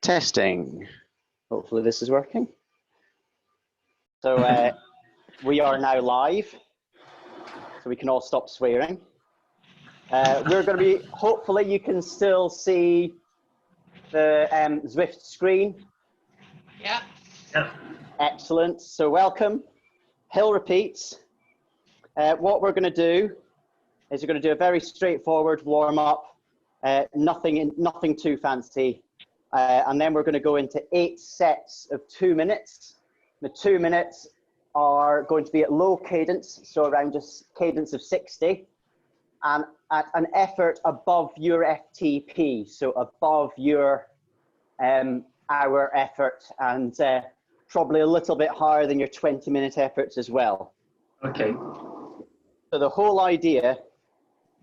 Testing. Hopefully this is working. So we are now live, so we can all stop swearing. We're going to be, hopefully you can still see the Zwift screen. Yeah. Excellent. So welcome. Hill repeats. What we're going to do is we're going to do a very straightforward warm up, nothing too fancy. And then we're going to go into 8 sets of 2 minutes. The 2 minutes are going to be at low cadence, so around just cadence of 60, and at an effort above your FTP, so above your hour effort, and probably a little bit higher than your 20-minute efforts as well. Okay. So the whole idea,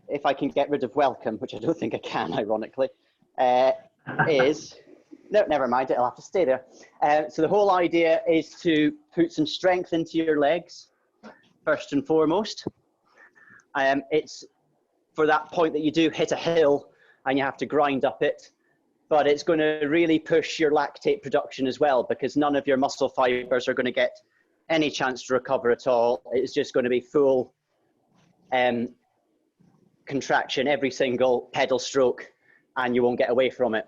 if I can get rid of welcome, which I don't think I can, ironically, is, no, never mind, it'll have to stay there. So the whole idea is to put some strength into your legs, first and foremost. It's for that point that you do hit a hill and you have to grind up it, but it's going to really push your lactate production as well, because none of your muscle fibers are going to get any chance to recover at all. It's just going to be full contraction every single pedal stroke, and you won't get away from it.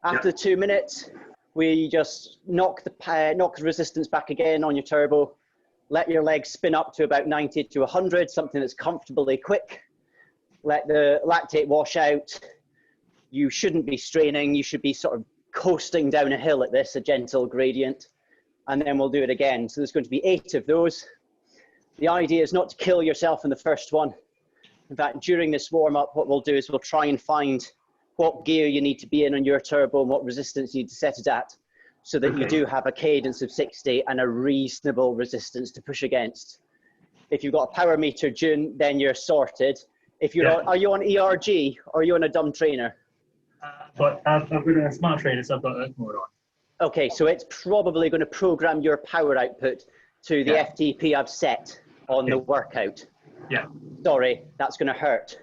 After the 2 minutes, we just knock the resistance back again on your turbo, let your legs spin up to about 90 to 100, something that's comfortably quick. Let the lactate wash out. You shouldn't be straining. You should be sort of coasting down a hill at this, a gentle gradient. And then we'll do it again. So there's going to be 8 of those. The idea is not to kill yourself in the first one. In fact, during this warm-up, what we'll do is we'll try and find what gear you need to be in on your turbo and what resistance you need to set it at, so that you do have a cadence of 60 and a reasonable resistance to push against. If you've got a power meter, June, then you're sorted. If you're on, are you on ERG or are you on a dumb trainer? But I've got a smart trainer, so I've got Earth mode on. Okay, so it's probably going to program your power output to the FTP I've set on the workout. Yeah. Sorry, that's going to hurt.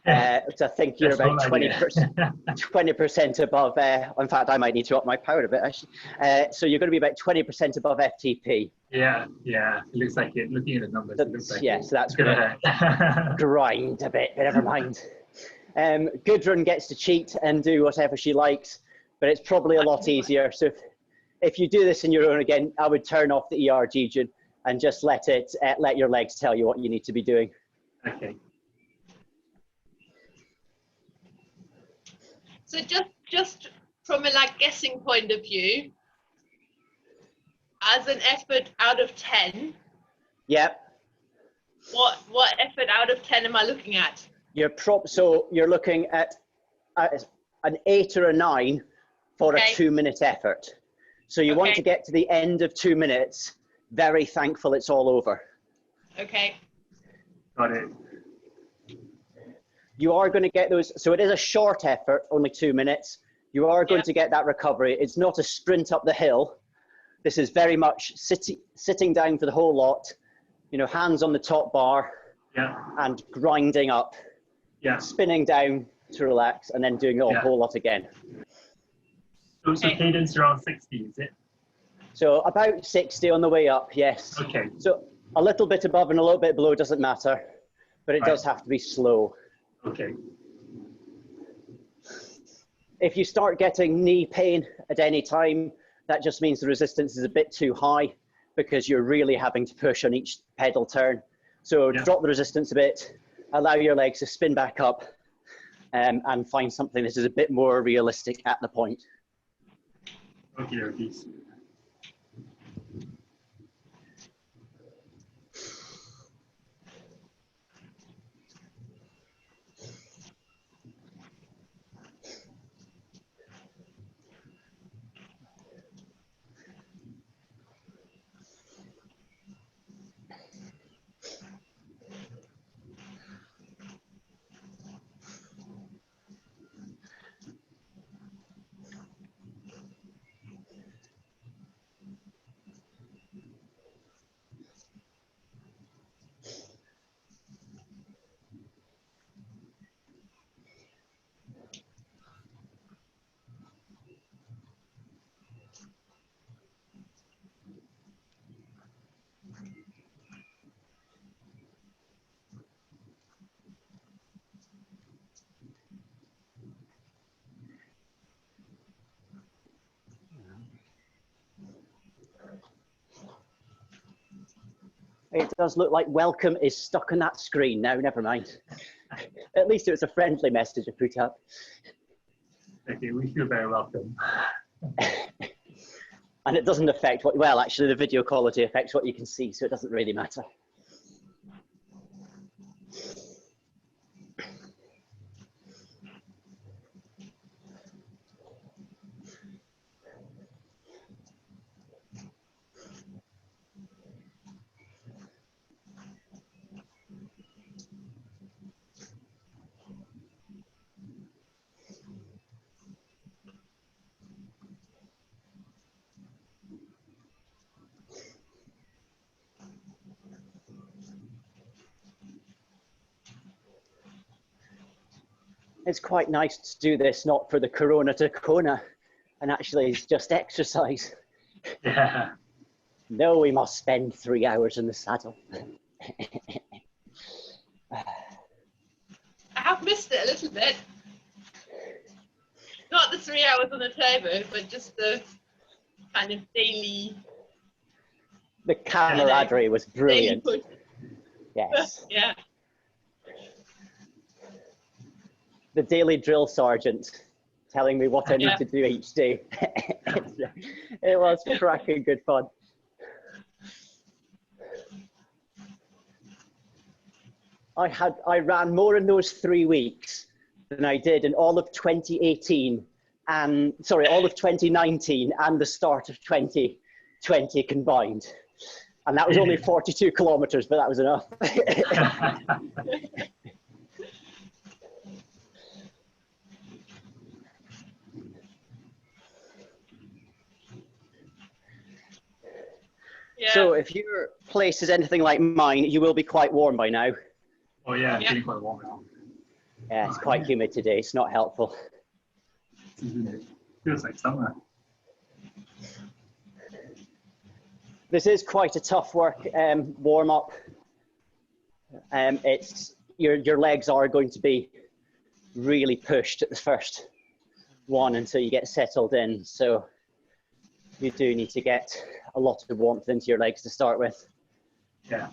So I think you're about 20% above. In fact, I might need to up my power a bit, actually. So you're going to be about 20% above FTP. Yeah, it looks like it. Looking at the numbers, it looks like so that's going to grind a bit, but never mind. Gudrun gets to cheat and do whatever she likes, but it's probably a lot easier. So if you do this in your own again, I would turn off the ERG, June, and just let your legs tell you what you need to be doing. Okay. So just from a guessing point of view, as an effort out of 10. Yep. What effort out of 10 am I looking at? So you're looking at an 8 or a 9 for a 2-minute effort. So you want to get to the end of 2 minutes, very thankful it's all over. Okay. Got it. You are going to get those, so it is a short effort, only 2 minutes. You are going to get that recovery. It's not a sprint up the hill. This is very much sitting down for the whole lot, hands on the top bar and grinding up, spinning down to relax, and then doing the whole lot again. So cadence around 60, is it? So about 60 on the way up, yes. Okay. So a little bit above and a little bit below doesn't matter, but it does have to be slow. Okay. If you start getting knee pain at any time, that just means the resistance is a bit too high because you're really having to push on each pedal turn. So drop the resistance a bit, allow your legs to spin back up, and find something that is a bit more realistic at the point. Okay. It does look like welcome is stuck on that screen now, never mind. At least it was a friendly message I put up. Okay, we feel very welcome. And it doesn't affect what, well, actually the video quality affects what you can see, so it doesn't really matter. It's quite nice to do this, not for the Corona to Kona, and actually it's just exercise. Yeah. No, we must spend 3 hours in the saddle. I have missed it a little bit. Not the 3 hours on the turbo, but just the kind of daily. The camaraderie was brilliant. Daily push. Yes. Yeah. The daily drill sergeant telling me what I need to do each day. It was cracking good fun. I ran more in those 3 weeks than I did in all of 2018 and all of 2019 and the start of 2020 combined. And that was only 42 kilometers, but that was enough. Yeah. So if your place is anything like mine, you will be quite warm by now. Oh yeah, it's getting quite warm now. Yeah, it's quite humid today. It's not helpful. It feels like summer. This is quite a tough work warm up. It's your legs are going to be really pushed at the first one until you get settled in. So you do need to get a lot of warmth into your legs to start with. Yeah.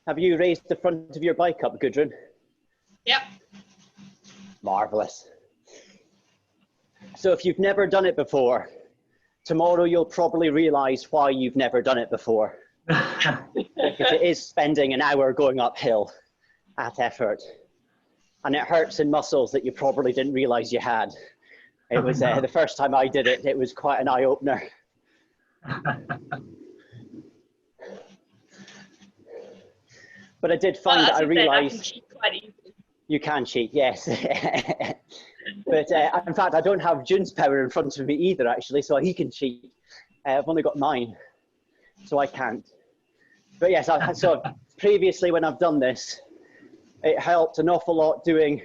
Have you raised the front of your bike up, Gudrun? Yep. Marvelous. So if you've never done it before, tomorrow you'll probably realize why you've never done it before. Because it is spending an hour going uphill at effort. And it hurts in muscles that you probably didn't realize you had. It was the first time I did it, it was quite an eye-opener. But I did find that I realized... I can cheat quite easily. You can cheat, yes. But in fact, I don't have June's power in front of me either, actually, so he can cheat. I've only got mine, so I can't. But yes, so previously when I've done this, it helped an awful lot doing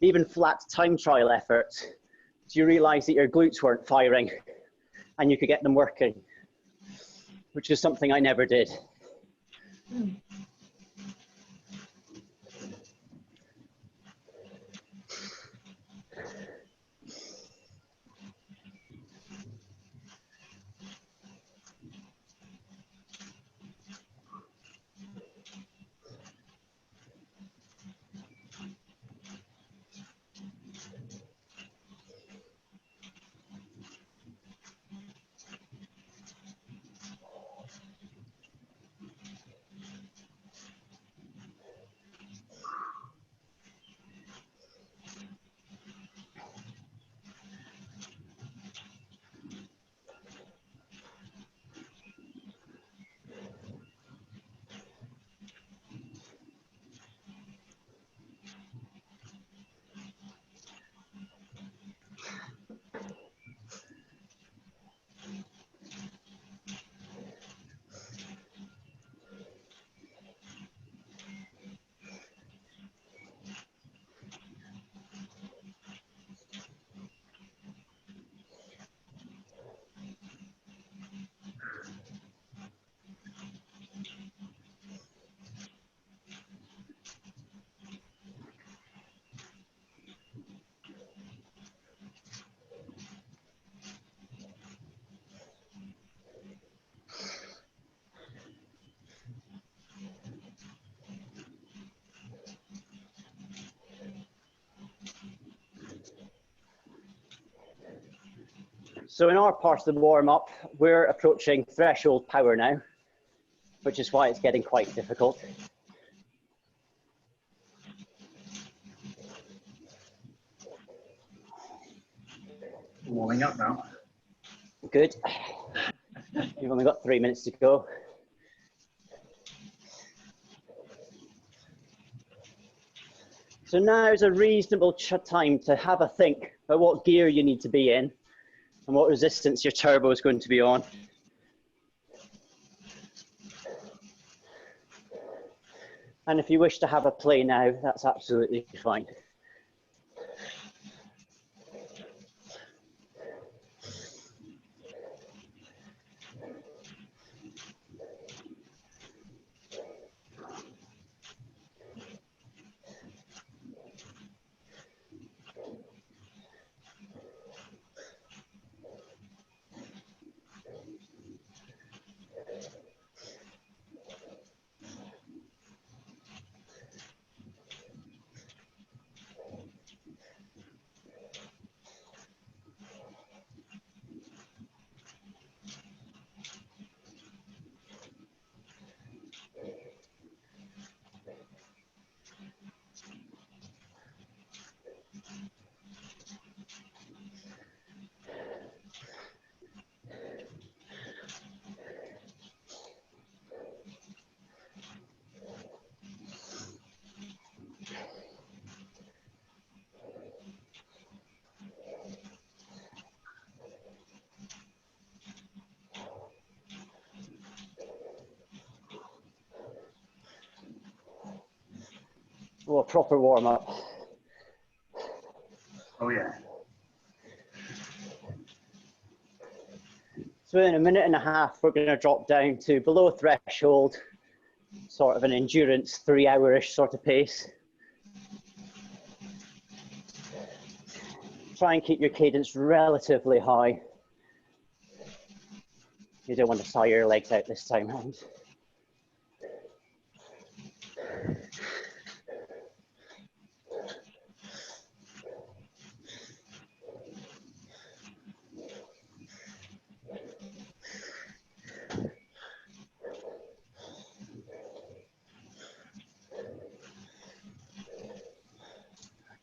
even flat time trial efforts. So you realize that your glutes weren't firing and you could get them working, which is something I never did. So in our part of the warm-up, we're approaching threshold power now, which is why it's getting quite difficult. Warming up now. Good. You've only got 3 minutes to go. So now is a reasonable time to have a think about what gear you need to be in and what resistance your turbo is going to be on. And if you wish to have a play now, that's absolutely fine. Well, a proper warm-up. Oh yeah. So in a minute and a half, we're going to drop down to below threshold, sort of an endurance 3 hour-ish sort of pace. Try and keep your cadence relatively high. You don't want to tire your legs out this time round.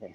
Okay.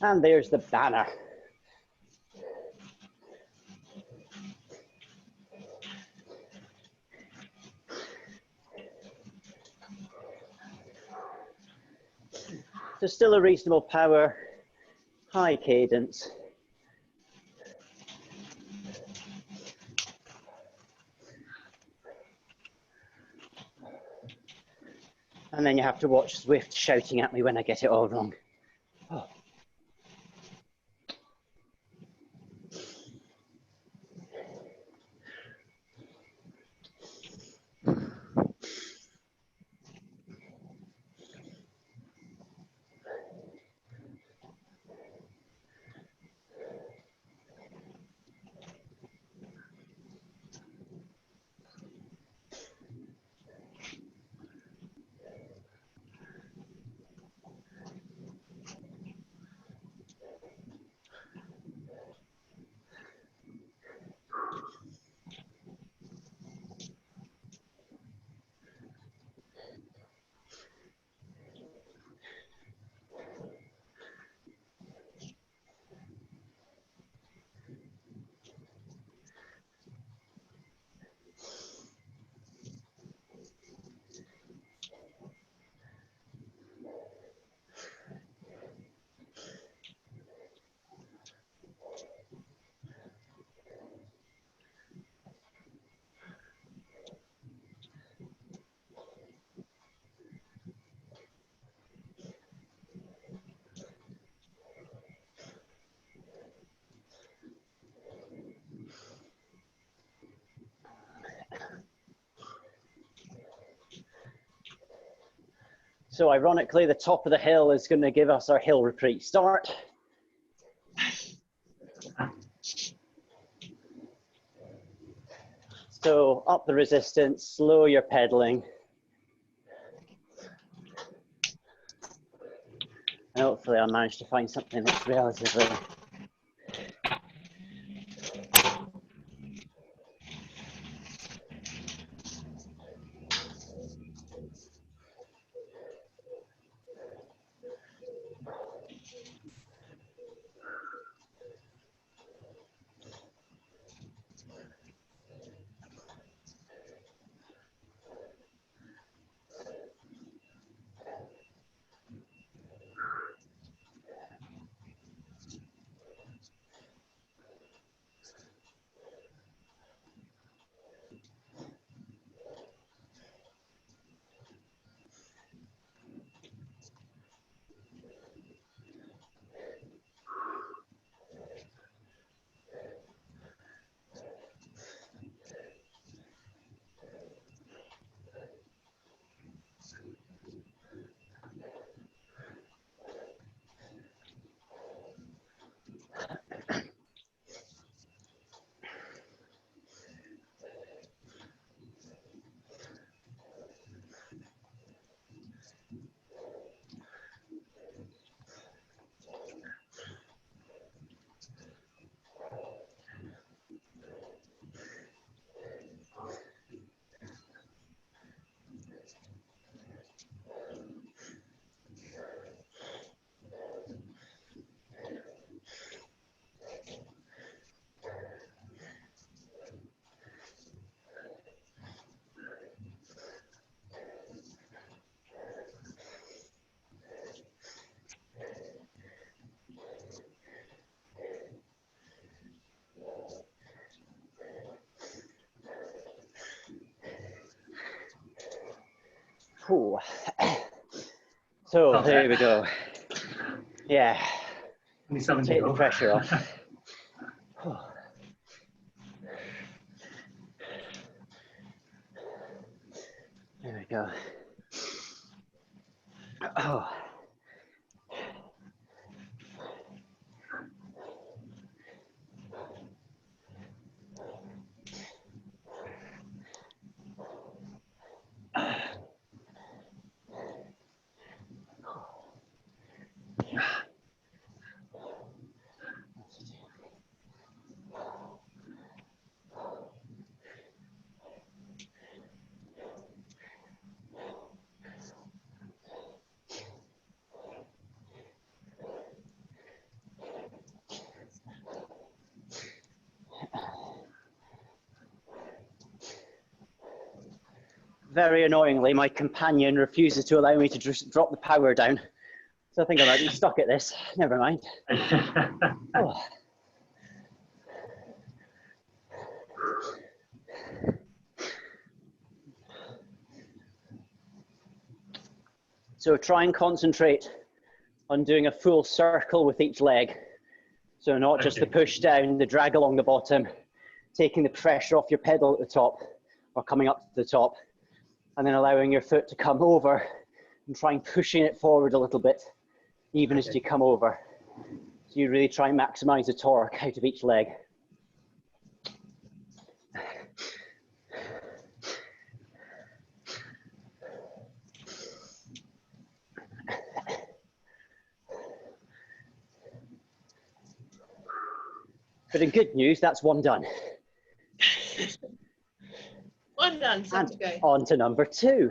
And there's the banner. So still a reasonable power, high cadence. And then you have to watch Zwift shouting at me when I get it all wrong. Oh. So ironically, the top of the hill is going to give us our hill retreat start. So up the resistance, slow your pedaling. And hopefully I'll manage to find something that's relatively... Ooh. So there we go. Yeah, take the pressure off. There we go. Oh. Very annoyingly, my companion refuses to allow me to just drop the power down. So I think I might be stuck at this. Never mind. Oh. So try and concentrate on doing a full circle with each leg. So not just the push down, the drag along the bottom, taking the pressure off your pedal at the top or coming up to the top, and then allowing your foot to come over and trying pushing it forward a little bit, even as you come over. So you really try and maximize the torque out of each leg. But in good news, that's one done. One done, time to go. On to number 2.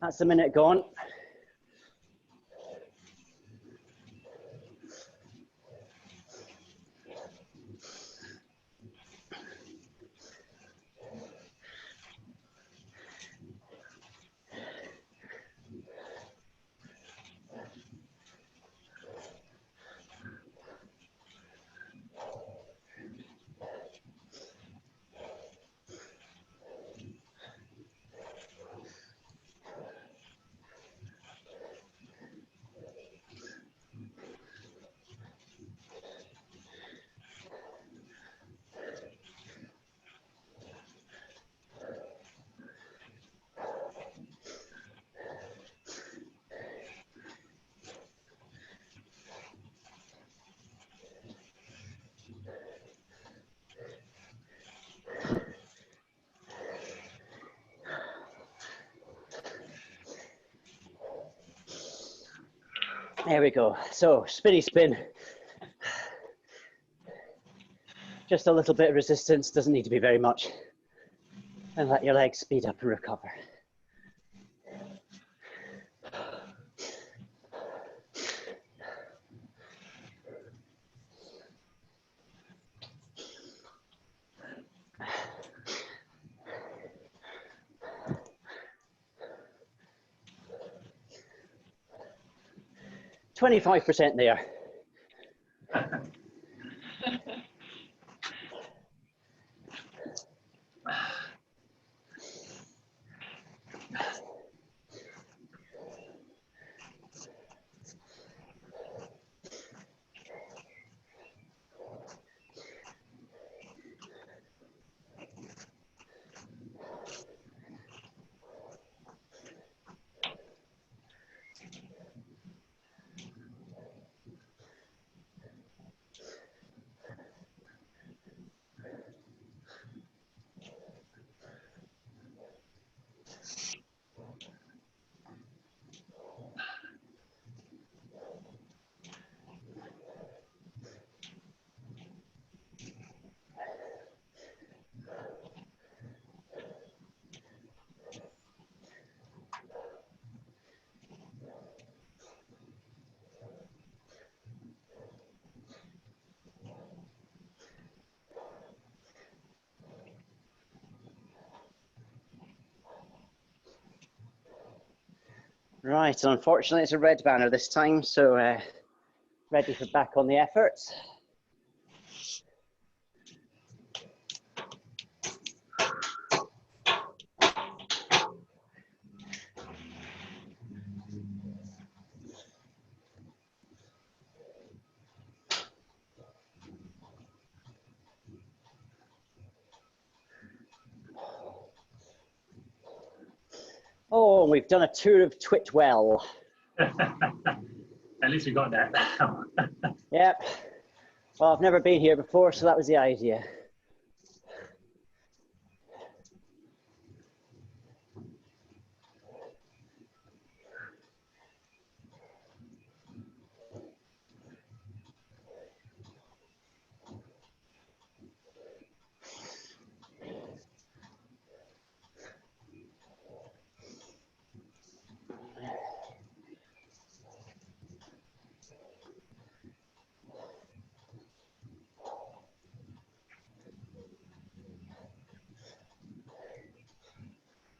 That's the minute gone. There we go. So spinny spin. Just a little bit of resistance, doesn't need to be very much. And let your legs speed up and recover. %25 there. Right, so unfortunately it's a red banner this time, so ready for back on the efforts. Oh, and we've done a tour of Twitwell. At least we got that. Yep. Well, I've never been here before, so that was the idea.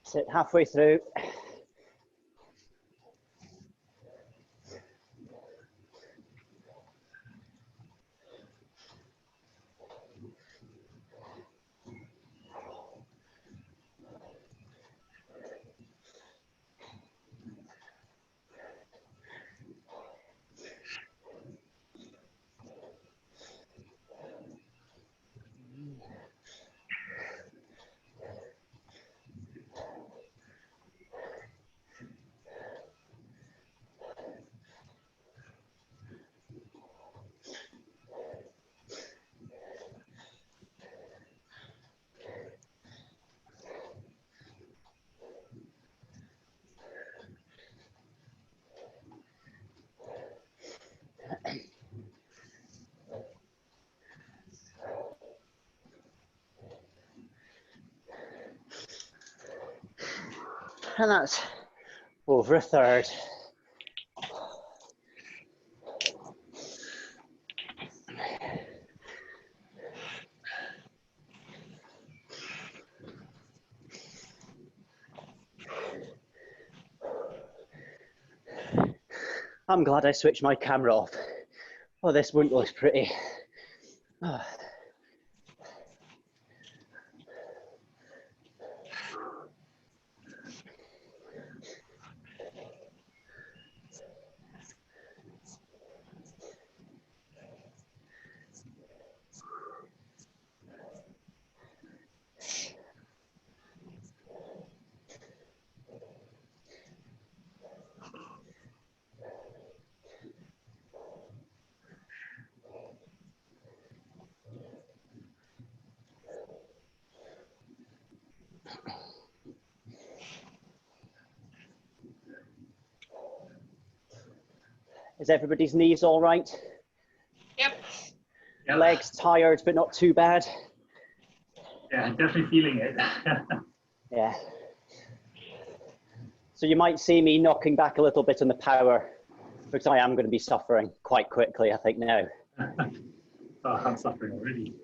Sit halfway through. And that's over a third. I'm glad I switched my camera off. Oh, this wouldn't look pretty. Is everybody's knees all right? Yep. Yeah. Legs tired, but not too bad? Yeah, definitely feeling it. Yeah. So you might see me knocking back a little bit on the power, because I am going to be suffering quite quickly, I think, now. Oh, I'm suffering already.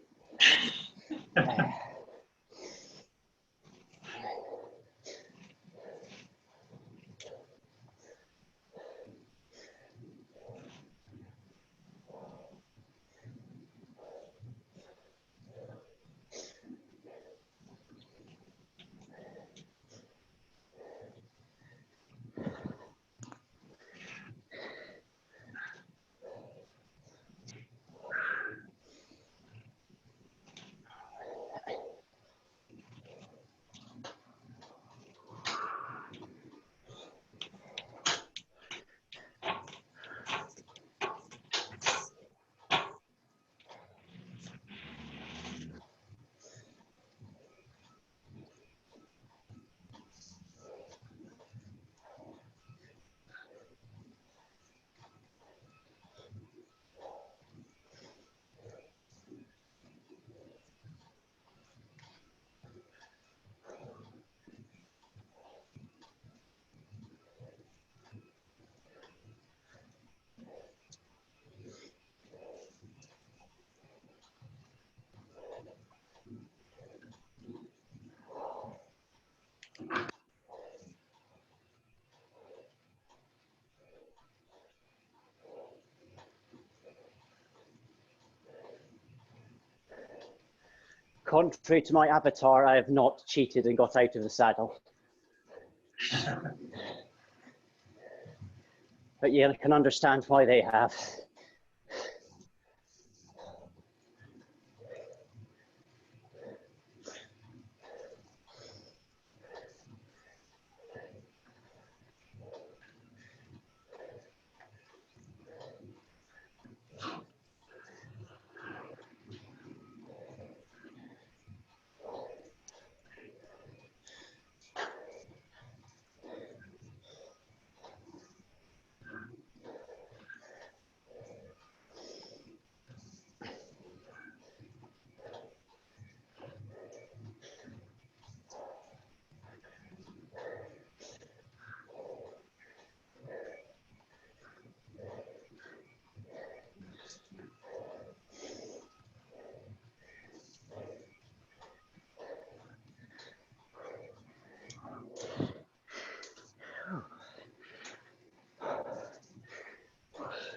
Contrary to my avatar, I have not cheated and got out of the saddle. But yeah, I can understand why they have.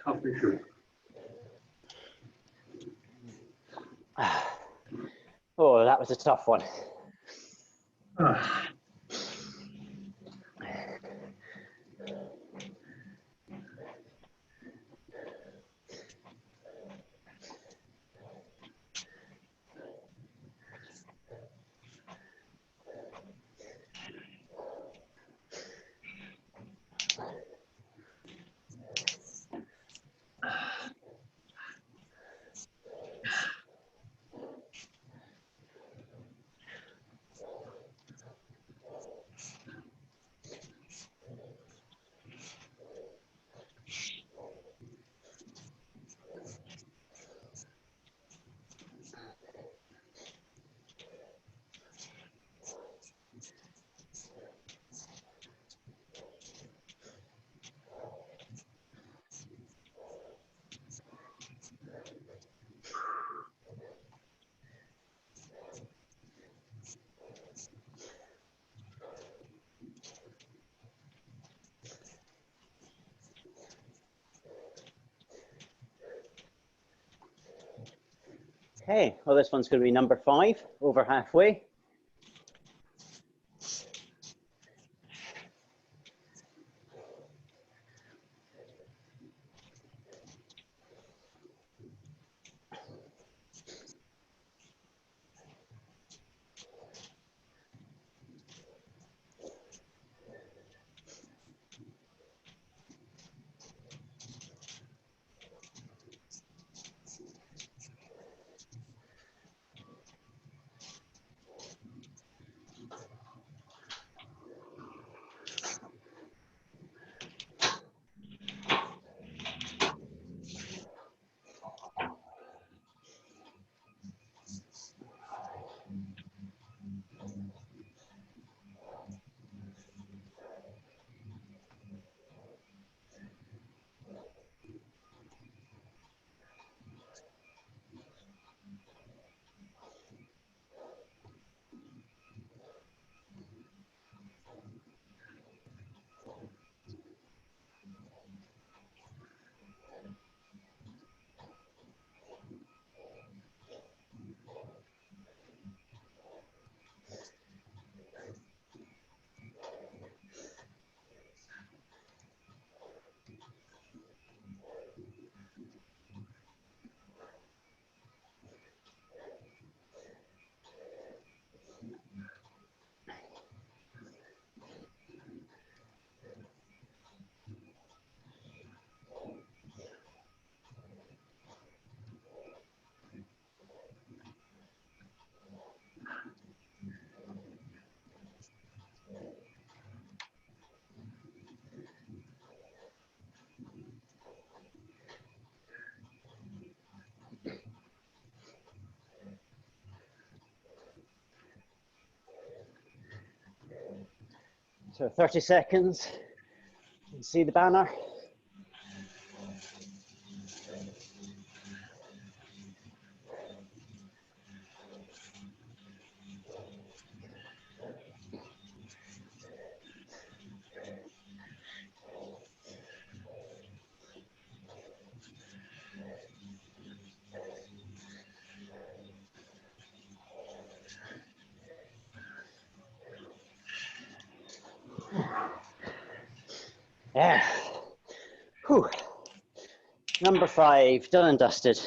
Halfway through. Oh, that was a tough one. Ah. Okay, well, this one's going to be number 5, over halfway. So 30 seconds. You can see the banner. Yeah. Whew. Number 5, done and dusted.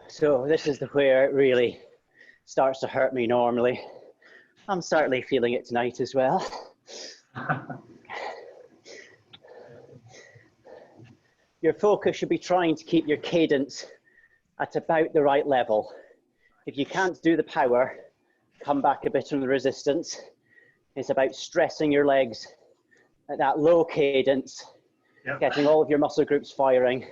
So this is where it really starts to hurt me normally. I'm certainly feeling it tonight as well. Your focus should be trying to keep your cadence at about the right level. If you can't do the power, come back a bit on the resistance. It's about stressing your legs at that low cadence, yep. Getting all of your muscle groups firing.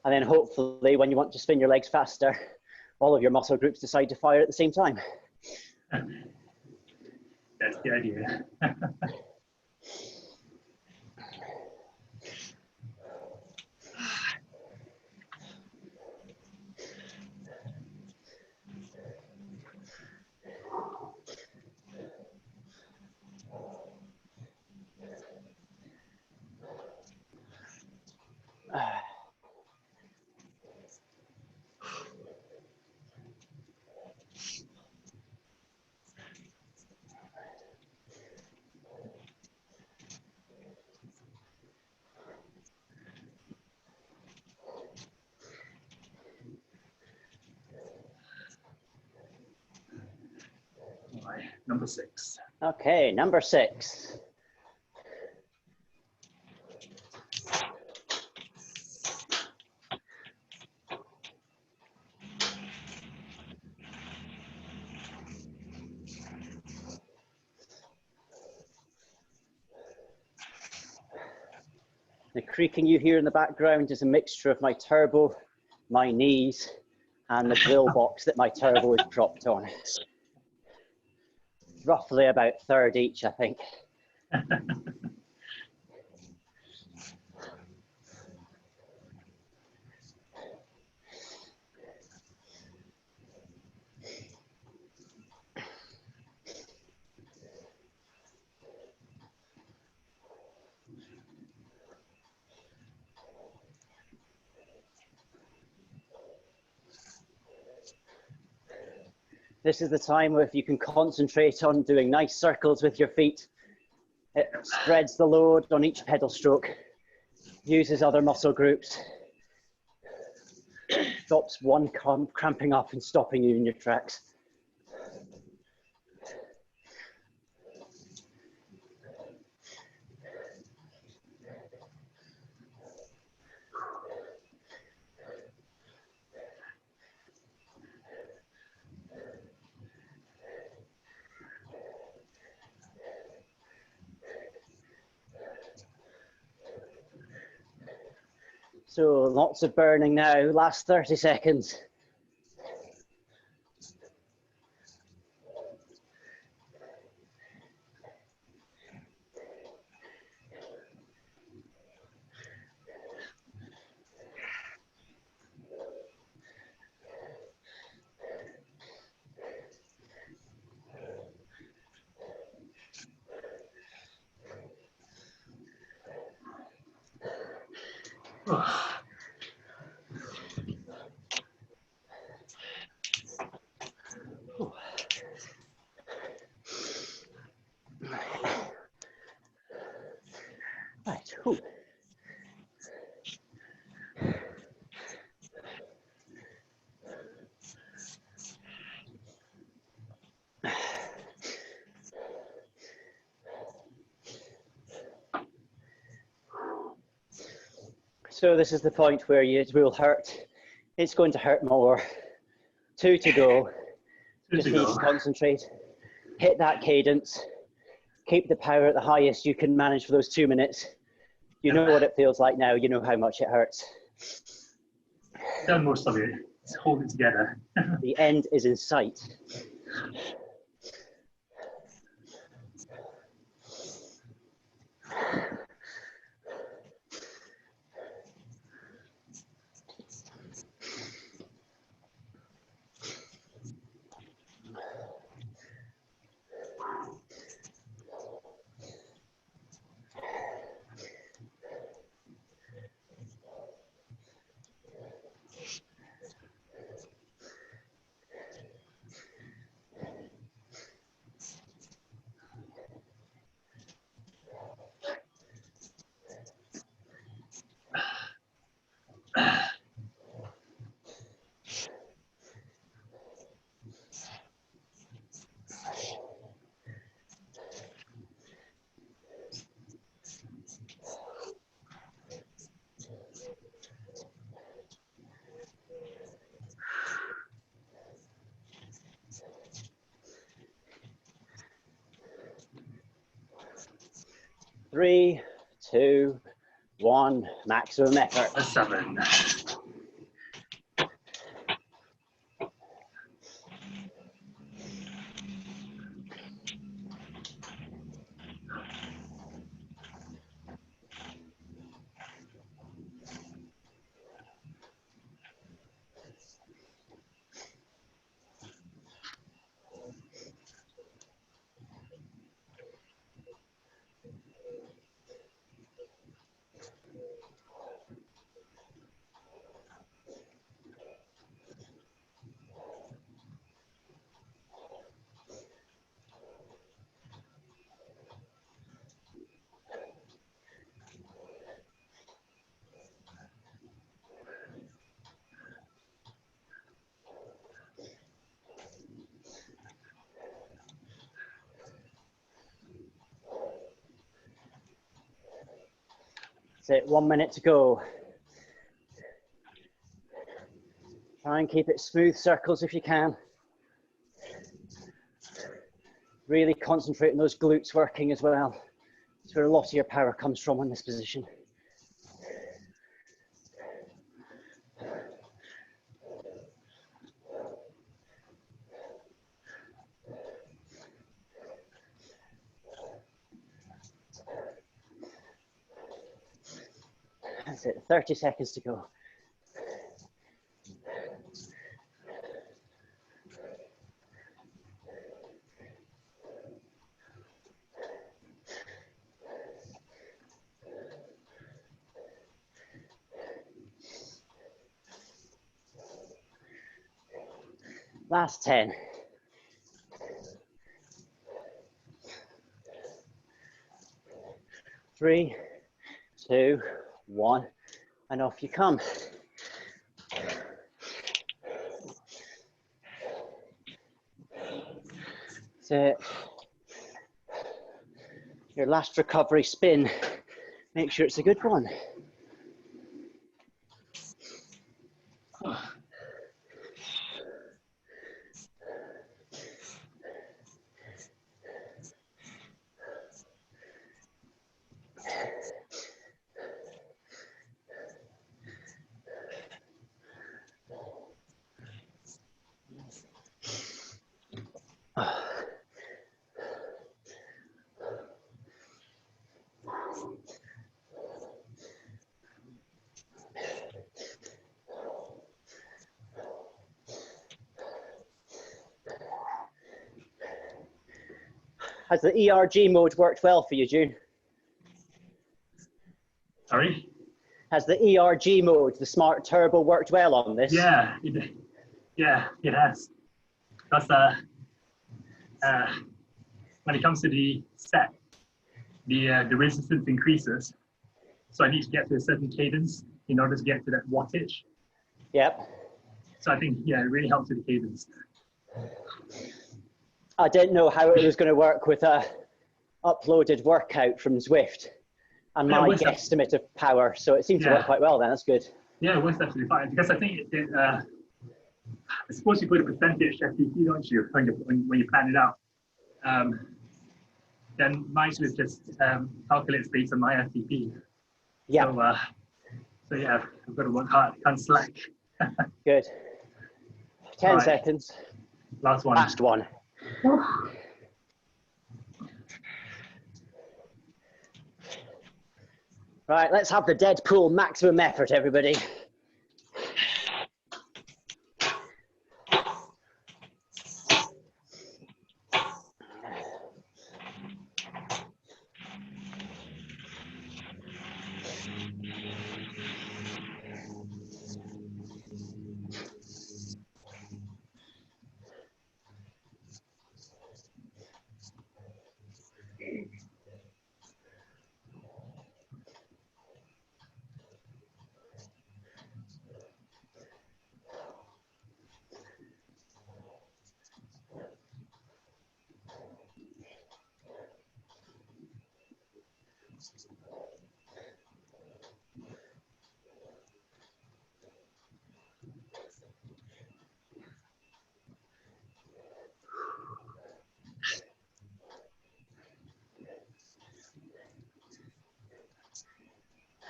And then hopefully when you want to spin your legs faster, all of your muscle groups decide to fire at the same time. That's the idea. Number 6. Okay, number 6. The creaking you hear in the background is a mixture of my turbo, my knees, and the drill box that my turbo is propped on. roughly about third each, I think. This is the time where if you can concentrate on doing nice circles with your feet, it spreads the load on each pedal stroke, uses other muscle groups, stops one cramping up and stopping you in your tracks. So lots of burning now, last 30 seconds. Right. Whew. So this is the point where it will hurt. It's going to hurt more. 2 to go. Just need to concentrate. Hit that cadence. Keep the power at the highest you can manage for those 2 minutes. You know what it feels like now. You know how much it hurts. Done most of it. Let's hold it together. The end is in sight. Three, two, one, maximum effort. A 7. That's it, 1 minute to go. Try and keep it smooth circles if you can. Really concentrate on those glutes working as well. That's where a lot of your power comes from in this position. That's it, 30 seconds to go. Last 10. 3, 2, 1, and off you come. That's it. Your last recovery spin, make sure it's a good one. Has the ERG mode worked well for you, June? Sorry? Has the ERG mode, the Smart Turbo, worked well on this? Yeah, it has. Because when it comes to the step, the resistance increases. So I need to get to a certain cadence in order to get to that wattage. Yep. So I think, yeah, it really helps with the cadence. I didn't know how it was going to work with a uploaded workout from Zwift and my guesstimate of power. So it seemed to work quite well then. That's good. Yeah, it works absolutely fine. Because I think I suppose you put a percentage FTP, don't you, when you plan it out. Then mine was just calculates based on my FTP. Yeah. So yeah, I've got to work hard, can't slack. Good. 10 right. seconds. Last one. Last one. Right, let's have the Deadpool maximum effort, everybody.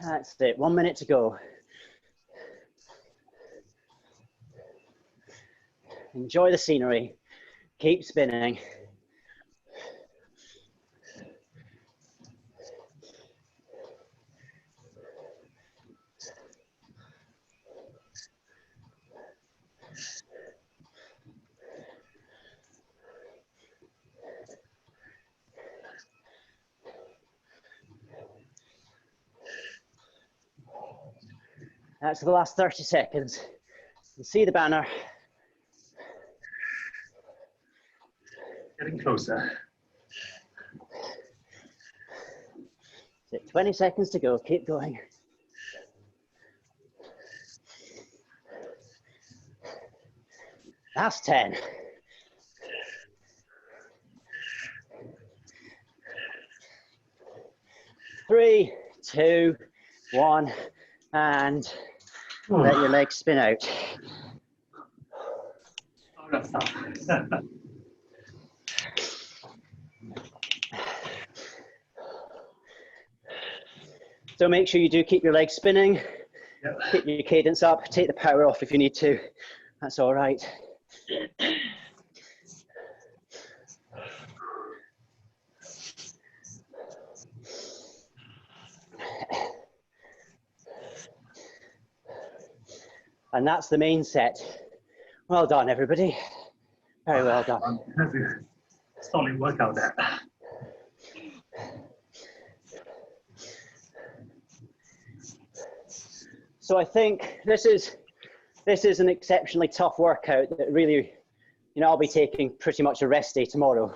That's it, 1 minute to go. Enjoy the scenery. Keep spinning. That's the last 30 seconds. You see the banner. Getting closer. 20 seconds to go. Keep going. Last 10. 3, 2, 1, and let your legs spin out. Oh, that's tough. So make sure you do keep your legs spinning. Yep. Keep your cadence up. Take the power off if you need to. That's all right. And that's the main set. Well done, everybody. Very well done. That's a solid workout there. So I think this is an exceptionally tough workout that really, I'll be taking pretty much a rest day tomorrow,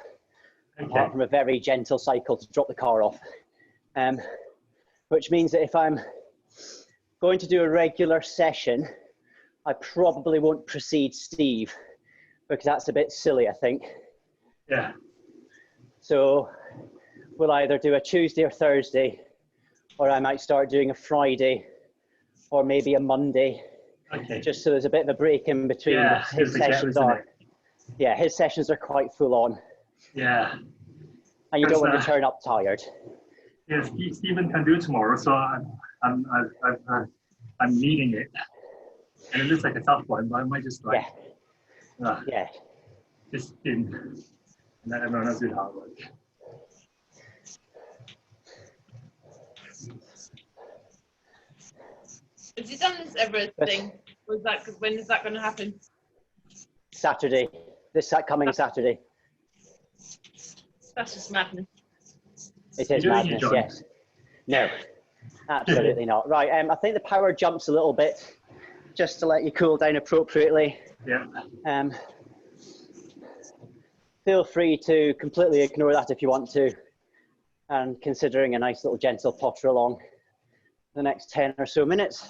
apart from a very gentle cycle to drop the car off. Which means that if I'm going to do a regular session, I probably won't precede Steve, because that's a bit silly, I think. Yeah. So we'll either do a Tuesday or Thursday, or I might start doing a Friday, or maybe a Monday, just so there's a bit of a break in between. Yeah, his sessions are quite full on. Yeah. And you don't want to turn up tired. Yeah, Stephen can do tomorrow, so I'm leading it. And it looks like a tough one, but I might just just in and let everyone else do the hard work. Have you done this everything? When is that going to happen? Saturday, this coming Saturday. That's just madness. It is madness, yes. No, absolutely not. Right, I think the power jumps a little bit, just to let you cool down appropriately. Yeah. Feel free to completely ignore that if you want to, and considering a nice little gentle potter along the next 10 or so minutes.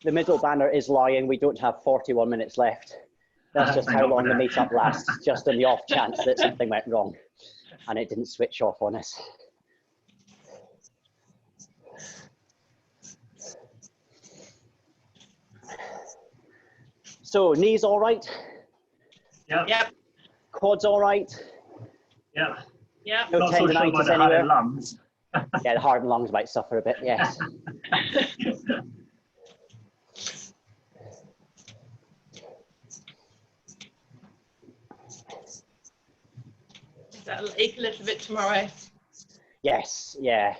The middle banner is lying. We don't have 41 minutes left. That's just how long the meetup lasts, just on the off chance that something went wrong and it didn't switch off on us. So knees all right? Yep. Quads all right? Yeah. Yeah. No Not so sure about tendinitis the heart anywhere? and lungs. Yeah, the heart and lungs might suffer a bit, yes. That'll ache a little bit tomorrow. Yes, yeah.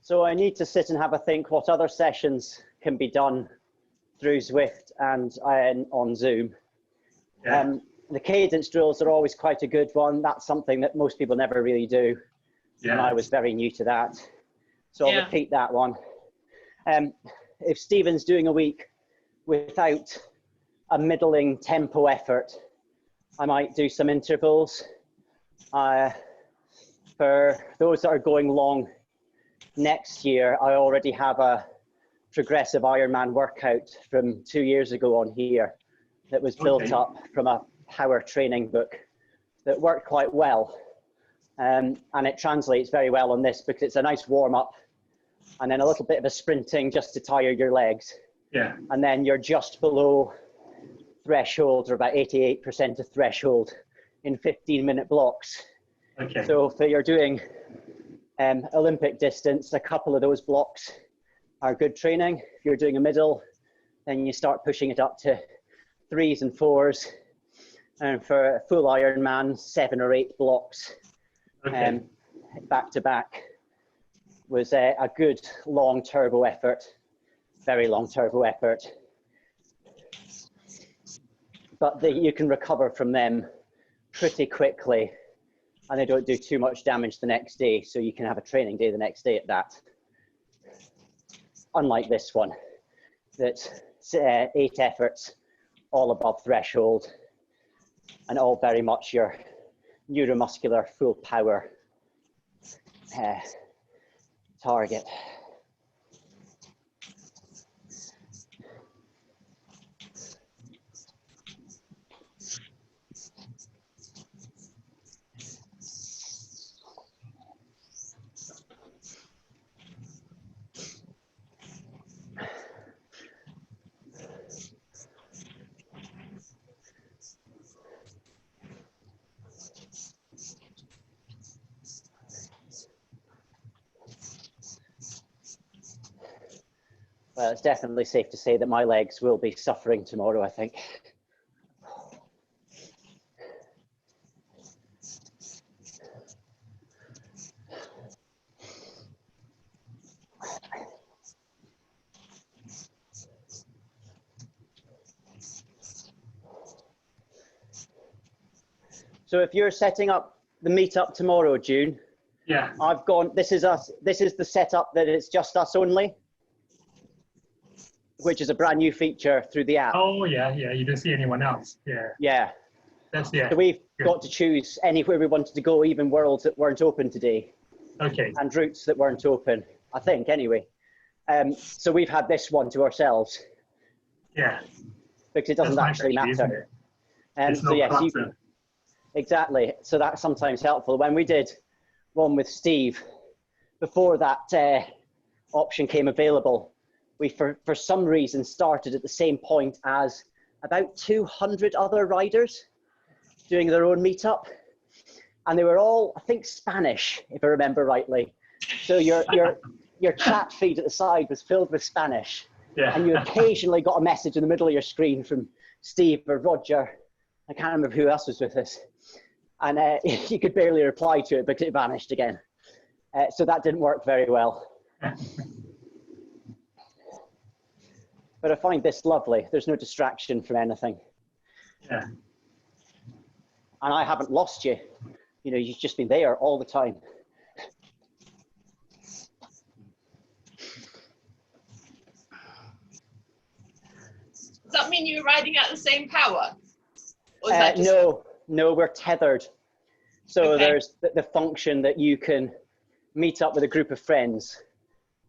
So I need to sit and have a think what other sessions can be done through Zwift and on Zoom. Yeah. The cadence drills are always quite a good one. That's something that most people never really do. Yeah. And I was very new to that. So I'll repeat that one. If Stephen's doing a week without a middling tempo effort, I might do some intervals. For those that are going long next year, I already have a progressive Ironman workout from 2 years ago on here that was built up from a power training book that worked quite well. And it translates very well on this because it's a nice warm up and then a little bit of a sprinting just to tire your legs. Yeah. And then you're just below threshold, or about 88% of threshold in 15-minute blocks. Okay. So if you're doing Olympic distance, a couple of those blocks are good training. If you're doing a middle, then you start pushing it up to 3s and 4s. And for a full Ironman, 7 or 8 blocks back to back was a good long turbo effort, very long turbo effort. But you can recover from them pretty quickly and they don't do too much damage the next day. So you can have a training day the next day at that. Unlike this one, that's 8 efforts, all above threshold, and all very much your neuromuscular full power target. Well, it's definitely safe to say that my legs will be suffering tomorrow, I think. So if you're setting up the meetup tomorrow, June, Yeah. I've gone, this is us, this is the setup that it's just us only, which is a brand new feature through the app. Oh, yeah, yeah. You don't see anyone else. Yeah. Yeah. That's, yeah. So we've Good. got to choose anywhere we wanted to go, even worlds that weren't open today, Okay. and routes that weren't open, I think, anyway. So we've had this one to ourselves Yeah. because it doesn't That's nice, actually isn't matter. it? And It's so no yes, you clutter. exactly. So that's sometimes helpful. When we did one with Steve, before that option came available, we for some reason started at the same point as about 200 other riders doing their own meetup, and they were all, I think, Spanish, if I remember rightly. So your chat feed at the side was filled with Spanish, Yeah. and you occasionally got a message in the middle of your screen from Steve or Roger. I can't remember who else was with us, and you could barely reply to it because it vanished again. So that didn't work very well. But I find this lovely. There's no distraction from anything. Yeah. And I haven't lost you. You know, you've just been there all the time. Does that mean you're riding at the same power? Or is that just... No, we're tethered. So Okay. there's the function that you can meet up with a group of friends,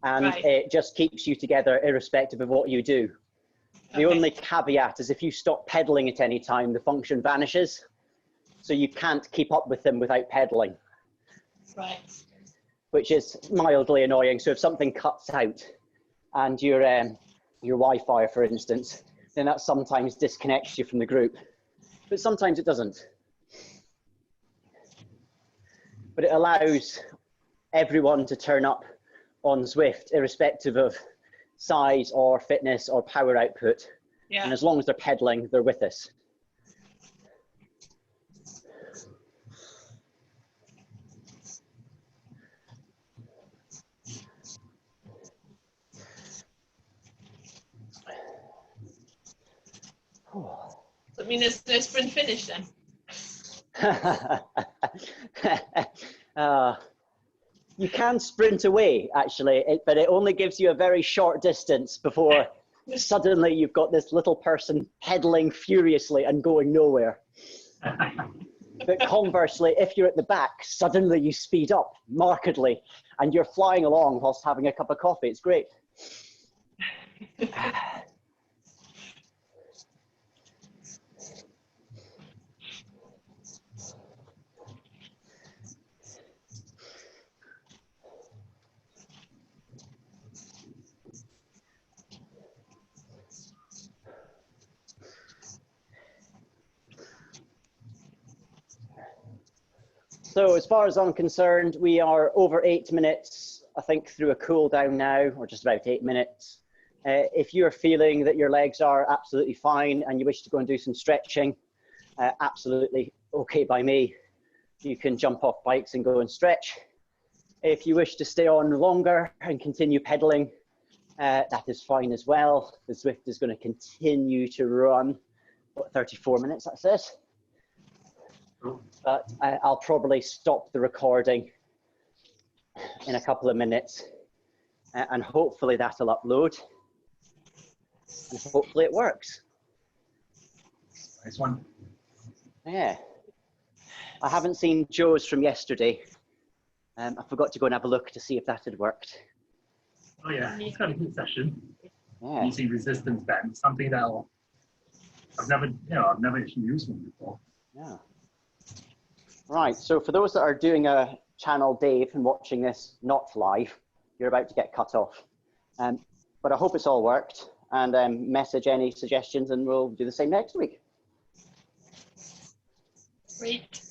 and Right. it just keeps you together irrespective of what you do. The Okay. only caveat is if you stop pedaling at any time, the function vanishes. So you can't keep up with them without pedaling, Right. which is mildly annoying. So if something cuts out and your Wi-Fi, for instance, then that sometimes disconnects you from the group, but sometimes it doesn't. But it allows everyone to turn up on Zwift, irrespective of size or fitness or power output. Yeah. And as long as they're pedaling, they're with us. So I mean, there's no sprint finish then. You can sprint away, actually, but it only gives you a very short distance before suddenly you've got this little person pedaling furiously and going nowhere. But conversely, if you're at the back, suddenly you speed up markedly and you're flying along whilst having a cup of coffee. It's great. So as far as I'm concerned, we are over 8 minutes, I think, through a cool down now, or just about 8 minutes. If you're feeling that your legs are absolutely fine and you wish to go and do some stretching, absolutely okay by me. You can jump off bikes and go and stretch. If you wish to stay on longer and continue pedaling, that is fine as well. The Zwift is going to continue to run, what, 34 minutes, that says. But I'll probably stop the recording in a couple of minutes, and hopefully that'll upload, and hopefully it works. Nice one. Yeah. I haven't seen Joe's from yesterday. I forgot to go and have a look to see if that had worked. Oh yeah, it's got a good session. Yeah. Using resistance band, something that I've never actually used one before. Yeah. Right, so for those that are doing a channel Dave and watching this not live, you're about to get cut off. But I hope it's all worked, and message any suggestions and we'll do the same next week. Great.